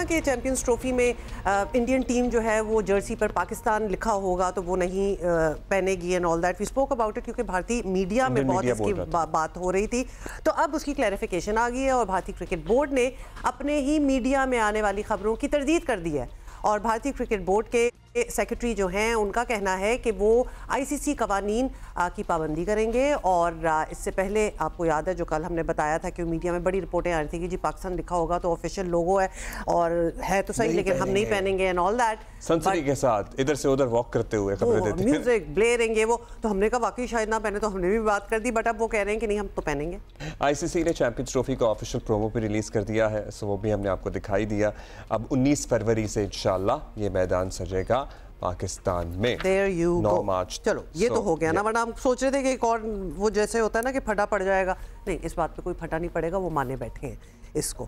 कि champions trophy में Indian team जो है वो जर्सी पर पाकिस्तान लिखा होगा तो वो नहीं पहनेगी and all that we spoke about it, क्योंकि भारतीय मीडिया में बहुत इसकी बात हो रही थी। तो अब उसकी क्लैरिफिकेशन आ गई है और भारतीय क्रिकेट बोर्ड ने अपने ही मीडिया में आने वाली खबरों की तरदीद कर दी है। और भारतीय क्रिकेट बोर्ड के सेक्रेटरी जो हैं उनका कहना है कि वो आईसीसी कवानीन की पाबंदी करेंगे। और इससे पहले आपको याद है जो कल हमने बताया था कि मीडिया में बड़ी रिपोर्टें आ रही थी कि जी पाकिस्तान लिखा होगा तो ऑफिशियल लोगो है और है तो सही, लेकिन हम नहीं पहनेंगे एंड ऑल दैट, सनसनी के साथ इधर से उधर वॉक करते हुए खबरें देते हैं, म्यूजिक ब्लेयरिंग वो। तो हमने कहा वाकई शायद ना पहने, तो हमने भी बात कर दी, बट अब वो कह रहे हैं कि नहीं हम तो पहनेंगे। आईसीसी ने चैंपियंस ट्रॉफी का ऑफिशियल प्रोमो भी रिलीज कर दिया है, सो वो भी हमने आपको दिखाई दिया। अब 19 फरवरी से इंशाल्लाह ये मैदान सजेगा पाकिस्तान में। 9 मार्च। चलो ये तो हो गया ना, वरना हम सोच रहे थे कि एक और वो जैसे होता है ना कि फटा पड़ जाएगा, नहीं इस बात पे कोई फटा नहीं पड़ेगा, वो माने बैठे हैं इसको।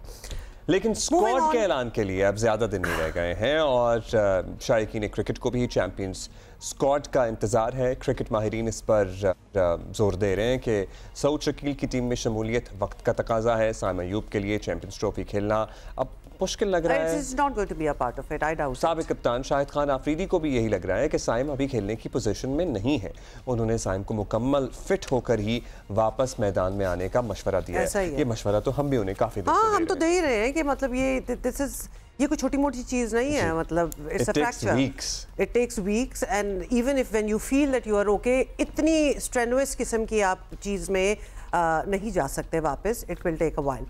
लेकिन स्क्वाड के ऐलान के लिए अब ज़्यादा दिन नहीं रह गए हैं और शायकीन क्रिकेट को भी चैंपियंस स्क्वाड का इंतज़ार है। क्रिकेट माहिरीन इस पर जोर दे रहे हैं कि सऊद शकील की टीम में शमूलियत वक्त का तकाजा है। साइम अयूब के लिए चैंपियंस ट्रॉफी खेलना अब मुश्किल लग रहा है। साबिक कप्तान शाहिद खान आफरीदी को भी यही लग रहा है कि साइम अभी खेलने की पोजीशन में नहीं है। उन्होंने साइम को मुकम्मल फिट होकर ही वापस मैदान में आने का मशवरा दिया है। ये मशवरा तो हम भी उन्हें काफी हम तो दे ही रहे हैं कि मतलब ये कोई छोटी मोटी चीज नहीं है, मतलब it's a fracture, it takes weeks and even if when you feel that you are okay, इतनी स्ट्रेनुअस किस्म की आप चीज में नहीं जा सकते वापस, it will take a while.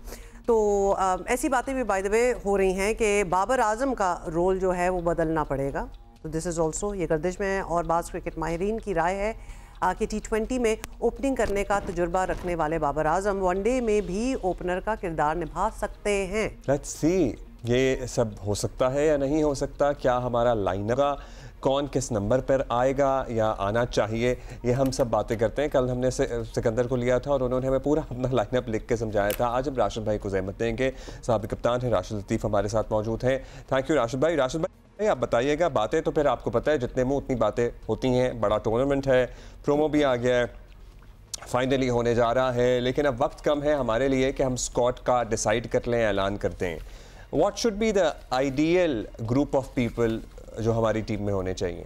तो ऐसी बातें भी बाय द वे हो रही हैं कि बाबर आजम का रोल जो है वो बदलना पड़ेगा। तो दिस इज़ ऑल्सो ये गर्दिश में है। और बाज़ क्रिकेट माहिरीन की राय है कि T20 में ओपनिंग करने का तजुर्बा रखने वाले बाबर आजम वनडे में भी ओपनर का किरदार निभा सकते हैं। लेट्स सी ये सब हो सकता है या नहीं हो सकता, क्या हमारा लाइनअप कौन किस नंबर पर आएगा या आना चाहिए, ये हम सब बातें करते हैं। कल हमने सिकंदर को लिया था और उन्होंने हमें पूरा अपना लाइनअप लिख के समझाया था। आज हम राशिद भाई को ज़हमत देंगे, साबिक कप्तान हैं राशिद लतीफ़ हमारे साथ मौजूद हैं। थैंक यू राशिद भाई। राशिद भाई आप बताइएगा, बातें तो फिर आपको पता है जितने मुँह उतनी बातें होती हैं, बड़ा टूर्नामेंट है, प्रोमो भी आ गया है, फाइनली होने जा रहा है, लेकिन अब वक्त कम है हमारे लिए कि हम स्क्वाड का डिसाइड कर लें, ऐलान करते हैं। What should be the ideal group of people जो हमारी टीम में होने चाहिए?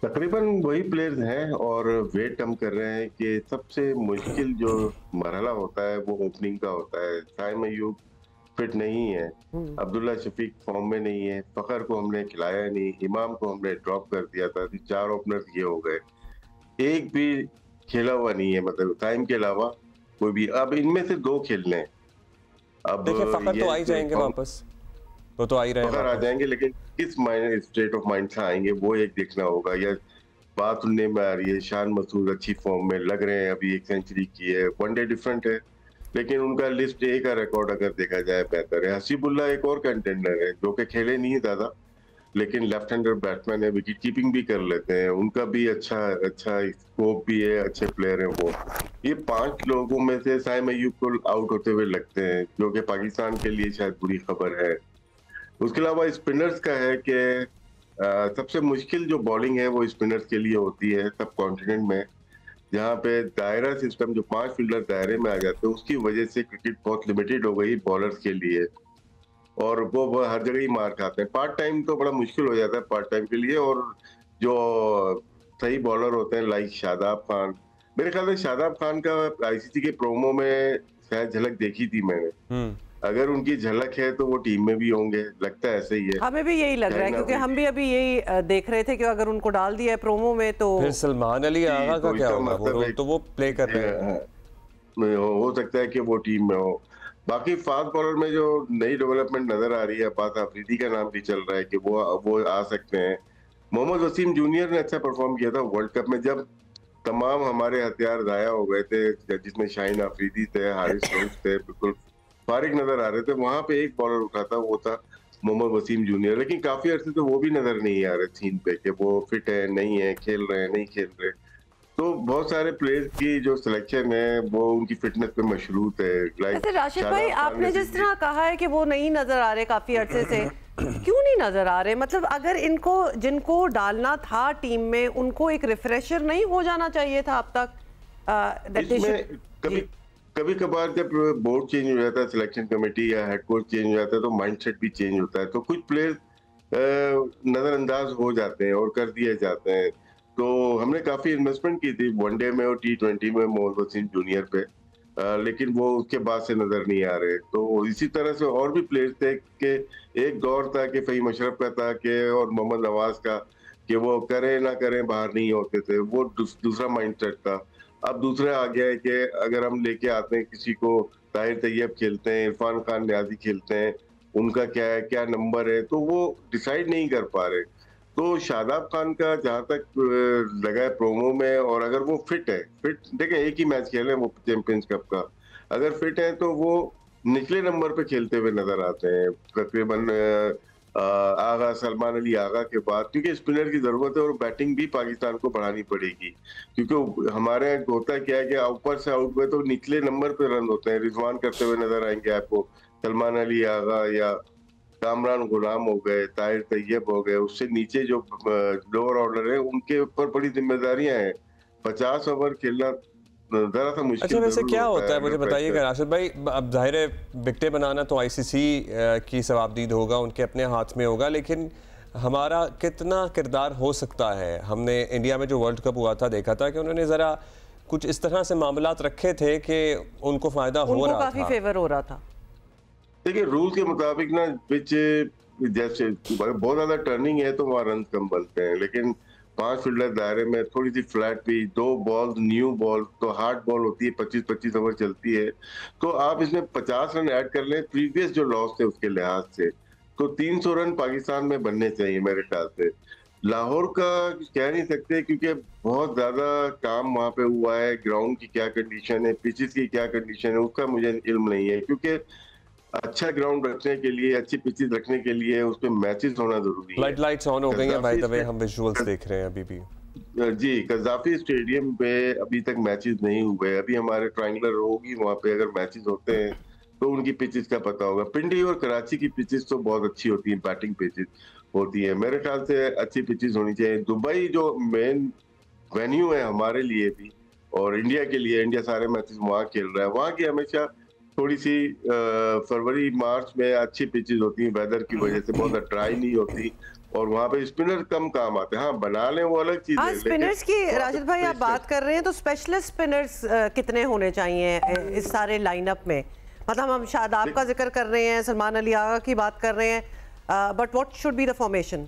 तकरीबन वही प्लेयर्स हैं और वेट हम कर रहे हैं कि सबसे मुश्किल जो मरहला होता है वो ओपनिंग का होता है। साइम अयूब फिट नहीं है, अब्दुल्ला शफीक फॉर्म में नहीं है, फखर को हमने खिलाया नहीं, इमाम को हमने ड्रॉप कर दिया था, 4 ओपनर्स ये हो गए, एक भी खेला हुआ नहीं है, मतलब टाइम के अलावा कोई भी। अब इनमें से 2 खेलने हैं। अब देखिए फखर तो आ ही जाएंगे वापस, वो तो आ ही रहे हैं, आ जाएंगे, लेकिन किस माइंड स्टेट ऑफ माइंड से आएंगे वो एक देखना होगा। या बात सुनने में आ रही है शान मसूद अच्छी फॉर्म में लग रहे हैं, अभी 1 सेंचुरी की है, वनडे डिफरेंट है, लेकिन उनका लिस्ट ए का रिकॉर्ड अगर देखा जाए बेहतर है। हसीबुल्ला एक और कंटेंडर है जो कि खेले नहीं ज्यादा, लेकिन लेफ्ट हैंडर बैट्समैन है, विकेट कीपिंग भी कर लेते हैं, उनका भी अच्छा स्कोप भी है, अच्छे प्लेयर हैं वो। ये 5 लोगों में से साइम अयूब को आउट होते हुए लगते हैं, जो कि पाकिस्तान के लिए शायद बुरी खबर है। उसके अलावा स्पिनर्स का है कि सबसे मुश्किल जो बॉलिंग है वो स्पिनर्स के लिए होती है सब कॉन्टिनेंट में, जहाँ पे दायरा सिस्टम जो 5 फील्डर दायरे में आ जाते हैं उसकी वजह से क्रिकेट बहुत लिमिटेड हो गई बॉलर्स के लिए, और वो हर जगह ही मार खाते हैं। पार्ट टाइम तो बड़ा मुश्किल हो जाता है पार्ट टाइम के लिए, और जो सही बॉलर होते हैं लाइक शादाब खान, मेरे ख्याल से शादाब खान का आईसीसी के प्रोमो में शायद झलक देखी थी मैंने, अगर उनकी झलक है तो वो टीम में भी होंगे, लगता है ऐसे ही है। हमें भी यही लग रहा है, क्योंकि हम भी अभी यही देख रहे थे कि अगर उनको डाल दिया है प्रोमो में तो फिर सलमान अली आगा का क्या होगा, वो तो वो प्ले कर रहे हैं, हो सकता है कि वो टीम में हो। बाकी फास्ट बॉलर में जो नई डेवलपमेंट नजर आ रही है, अब्बास आफरीदी का नाम भी चल रहा है कि वो आ सकते हैं। मोहम्मद वसीम जूनियर ने अच्छा परफॉर्म किया था वर्ल्ड कप में, जब तमाम हमारे हथियार जाया हो गए थे, जिसमें शाहीन आफरीदी थे, हारिस रऊफ थे, बिल्कुल फारिग नजर आ रहे थे, वहां पे एक बॉलर उठा था, वो था मोहम्मद वसीम जूनियर, लेकिन काफी अरसे से वो भी नजर नहीं आ रहे सीन पे कि वो फिट है नहीं है, खेल रहे हैं नहीं खेल रहे। तो बहुत सारे प्लेयर्स की जो सिलेक्शन है वो उनकी फिटनेस पे मशरूत है। वैसे राशिद भाई आपने जिस तरह कहा है कि वो नहीं नजर आ रहे काफी अरसे से, क्यों नहीं नजर आ रहे? मतलब अगर इनको जिनको डालना था टीम में उनको एक रिफ्रेशर नहीं हो जाना चाहिए था अब तक? कभी कभार जब बोर्ड चेंज हो जाता है, सिलेक्शन कमेटी या हेड कोच चेंज हो जाता है, तो माइंडसेट भी चेंज होता है, तो कुछ प्लेयर नजरअंदाज हो जाते हैं और कर दिए जाते हैं। तो हमने काफी इन्वेस्टमेंट की थी वनडे में और T20 में मोहम्मद वसीम जूनियर पे, लेकिन वो उसके बाद से नजर नहीं आ रहे। तो इसी तरह से और भी प्लेयर्स थे कि एक दौर था कि फहीम अशरफ का था कि और मोहम्मद नवाज का, कि वो करें ना करें बाहर नहीं होते थे, वो दूसरा माइंडसेट था। अब दूसरा आ गया है कि अगर हम लेके आते हैं किसी को, ताहिर तैयब खेलते हैं, इरफान खान न्याजी खेलते हैं, उनका क्या है, क्या नंबर है, तो वो डिसाइड नहीं कर पा रहे। तो शादाब खान का जहां तक लगा है प्रोमो में, और अगर वो फिट है, फिट देखें एक ही मैच खेले वो चैंपियंस कप का, अगर फिट है तो वो निचले नंबर पे खेलते हुए नजर आते हैं तकरीबन आगा सलमान अली आगा के बाद, क्योंकि स्पिनर की जरूरत है और बैटिंग भी पाकिस्तान को बढ़ानी पड़ेगी। क्योंकि हमारे यहाँ होता क्या है कि ऊपर से आउट हुए तो निचले नंबर पे रन होते हैं, रिजवान करते हुए नजर आएंगे आपको, सलमान अली आगा या कामरान गुलाम हो गए, ताहिर तैयब हो गए, उससे नीचे जो लोअर ऑर्डर है उनके ऊपर बड़ी जिम्मेदारियां हैं। 50 ओवर खेलना जरा सा मुश्किल। अच्छा, वैसे क्या होता है मुझे बताइएगा राशिद भाई। अब जाहिर है विकेटें बनाना तो ICC की सवाबदीद होगा, उनके अपने हाथ में होगा, लेकिन हमारा कितना किरदार हो सकता है? हमने इंडिया में जो वर्ल्ड कप हुआ था देखा था कि उन्होंने ज़रा कुछ इस तरह से मामलात रखे थे कि उनको फ़ायदा हो रहा था, काफ़ी फेवर हो रहा था। देखिए रूल के मुताबिक ना पिच जैसे बहुत ज्यादा टर्निंग है तो वहाँ रन कम बनते हैं, लेकिन 5 फील्डर दायरे में थोड़ी सी flat pitch, 2 ball new ball, तो हार्ड बॉल होती है, 25-25 ओवर चलती है, तो आप इसमें 50 रन ऐड कर लें प्रीवियस जो लॉस थे उसके लिहाज से, तो 300 रन पाकिस्तान में बनने चाहिए मेरे ख्याल से। लाहौर का कह नहीं सकते क्योंकि बहुत ज्यादा काम वहाँ पे हुआ है, ग्राउंड की क्या कंडीशन है, पिचेस की क्या कंडीशन है उसका मुझे इल्म नहीं है, क्योंकि अच्छा ग्राउंड रखने के लिए, अच्छी पिचेस रखने के लिए उस पे मैचेस होना जरूरी है। लाइट्स ऑन हो गई हैं बाय द वे, हम विजुअल्स देख रहे हैं अभी भी। जी, कज़ाफी स्टेडियम पे अभी तक मैचेस नहीं हुए, अभी हमारे ट्रायंगुलर होगी वहाँ पे अगर मैचेस होते हैं तो उनकी पिचेस का पता होगा। पिंडी और कराची की पिचेस तो बहुत अच्छी होती हैं, बैटिंग पिचेस होती है, मेरे ख्याल से अच्छी पिचेस होनी चाहिए। दुबई जो मेन वेन्यू है हमारे लिए भी और इंडिया के लिए, इंडिया सारे मैचेस वहाँ खेल रहा है, वहाँ की हमेशा थोड़ी सी फरवरी मार्च में अच्छी पिचेस होती हैं, वेदर की वजह से बहुत ड्राई नहीं होती और वहाँ पे स्पिनर कम काम आते हैं। हाँ, बना लें वो अलग चीज है। स्पिनर्स की राशिद भाई आप बात कर रहे हैं तो स्पेशलिस्ट स्पिनर्स कितने होने चाहिए इस सारे लाइनअप में? मतलब हम शादाब का जिक्र कर रहे हैं, सलमान अली आगा की बात कर रहे हैं, but what should be the formation?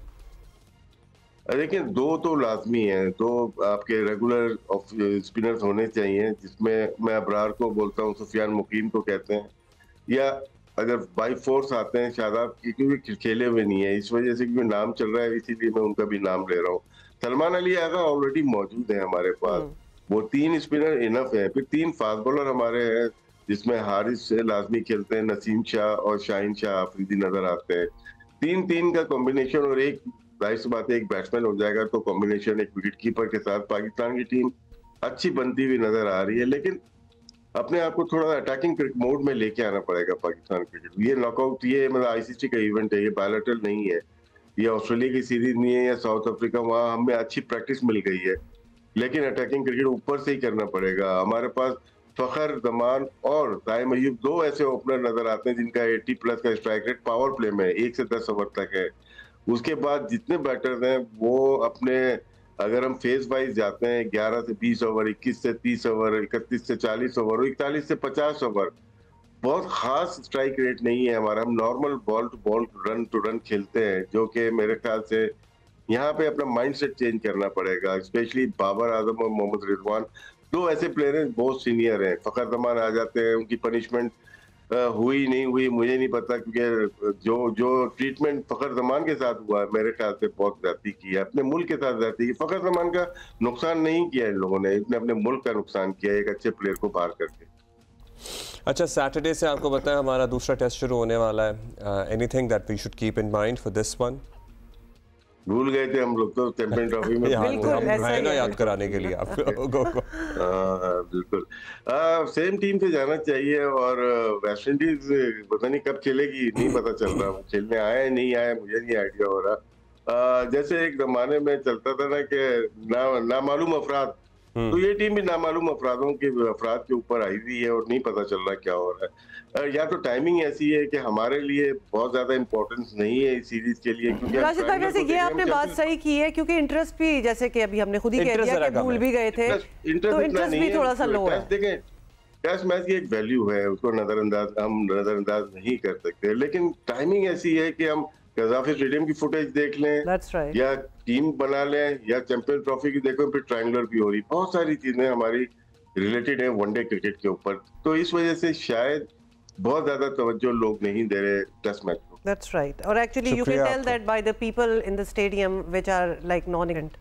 देखिए 2 तो लाजमी हैं, 2 आपके रेगुलर स्पिनर्स होने चाहिए, जिसमें मैं अबरार को बोलता हूँ, सुफियान मुकीम को कहते हैं, या अगर बाई फोर्स आते हैं शादाब की, क्योंकि खेले हुए नहीं है इस वजह से, क्योंकि नाम चल रहा है इसीलिए मैं उनका भी नाम ले रहा हूँ। सलमान अली आगा ऑलरेडी मौजूद है हमारे पास, वो 3 स्पिनर इनफ है, फिर 3 फास्ट बॉलर हमारे हैं जिसमें हारिस से लाजमी खेलते हैं, नसीम शाह और शाहीन शाह आफरीदी नजर आते हैं। 3-3 का कॉम्बिनेशन और एक जाहिर सी बात है एक बैट्समैन हो जाएगा तो कॉम्बिनेशन एक विकेट कीपर के साथ पाकिस्तान की टीम अच्छी बनती हुई नजर आ रही है, लेकिन अपने आप को थोड़ा अटैकिंग मोड में लेके आना पड़ेगा पाकिस्तान क्रिकेट। ये नॉकआउट, ये मतलब ICC का इवेंट है, ये बायलैटरल नहीं है, ये ऑस्ट्रेलिया की सीरीज नहीं है या साउथ अफ्रीका, वहाँ हमें अच्छी प्रैक्टिस मिल गई है, लेकिन अटैकिंग क्रिकेट ऊपर से ही करना पड़ेगा। हमारे पास फखर जमान और ताइम अयूब 2 ऐसे ओपनर नजर आते हैं जिनका 80+ का स्ट्राइक रेट पावर प्ले में 1 से 10 ओवर तक है। उसके बाद जितने बैटर्स हैं वो अपने, अगर हम फेज वाइज जाते हैं 11 से 20 ओवर, 21 से 30 ओवर, 31 से 40 ओवर, 41 से 50 ओवर, बहुत खास स्ट्राइक रेट नहीं है हमारा, हम normal ball to ball, run to run खेलते हैं, जो कि मेरे ख्याल से यहाँ पे अपना माइंडसेट चेंज करना पड़ेगा। स्पेशली बाबर आजम और मोहम्मद रिजवान 2 ऐसे प्लेयर हैं बहुत सीनियर हैं, फखर जमान आ जाते हैं, उनकी पनिशमेंट हुई नहीं हुई मुझे नहीं पता, क्योंकि जो ट्रीटमेंट फखर जमान के साथ हुआ है मेरे ख्याल से बहुत ज्यादती की है, अपने मुल्क के साथ ज्यादती की। फखर जमान का नुकसान नहीं किया इन लोगों ने, इतने अपने मुल्क का नुकसान किया एक अच्छे प्लेयर को बाहर करके। अच्छा, सैटरडे से आपको पता है हमारा दूसरा टेस्ट शुरू होने वाला है, anything that we should keep in mind for this one? भूल गए थे हम लोग तो चैंपियन ट्रॉफी में, याद कराने के लिए आपको। बिल्कुल सेम टीम से जाना चाहिए, और वेस्ट इंडीज पता नहीं कब खेलेगी, नहीं पता चल रहा, वो खेलने आए नहीं आए मुझे नहीं आइडिया हो रहा। जैसे एक जमाने में चलता था ना कि नामालूम अफराद तो ये टीम भी नामालूम अफराद के ऊपर आई हुई है और नहीं पता चल रहा क्या हो रहा है। या तो टाइमिंग ऐसी है कि हमारे लिए बहुत ज्यादा इंपॉर्टेंस नहीं है इस सीरीज के लिए, क्योंकि राशिद भाई वैसे ये आपने बात सही की है, क्योंकि इंटरेस्ट भी, जैसे कि अभी हमने खुद ही कह दिया कि भूल भी गए थे, तो इंटरेस्ट भी थोड़ा सा लो है। देखें, टेस्ट मैच की एक वैल्यू है, उसको हम नजरअंदाज नहीं कर सकते, लेकिन टाइमिंग ऐसी है कि हम कज़ाफी स्टेडियम की फुटेज देख लें, right. या टीम बना लें, या चैंपियंस ट्रॉफी की देखो, फिर ट्रायंगुलर भी हो रही, बहुत सारी चीजें हमारी रिलेटेड है वनडे क्रिकेट के ऊपर, तो इस वजह से शायद बहुत ज्यादा तवज्जो लोग नहीं दे रहे टेस्ट मैच को। That's right. और actually you can tell that by the people in the stadium which are like non-ignorant.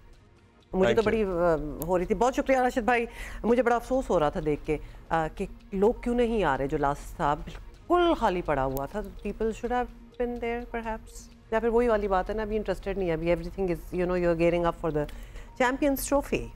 मुझे तो बड़ी हो रही थी। बहुत शुक्रिया राशिद भाई, मुझे बड़ा अफसोस हो रहा था देख के कि लोग क्यों नहीं आ रहे, जो लास्ट था बिल्कुल खाली पड़ा हुआ था। People should have been there perhaps, या फिर वही वाली बात है ना, अभी इंटरेस्टेड नहीं है, अभी everything is you know you are gearing up for the champions trophy.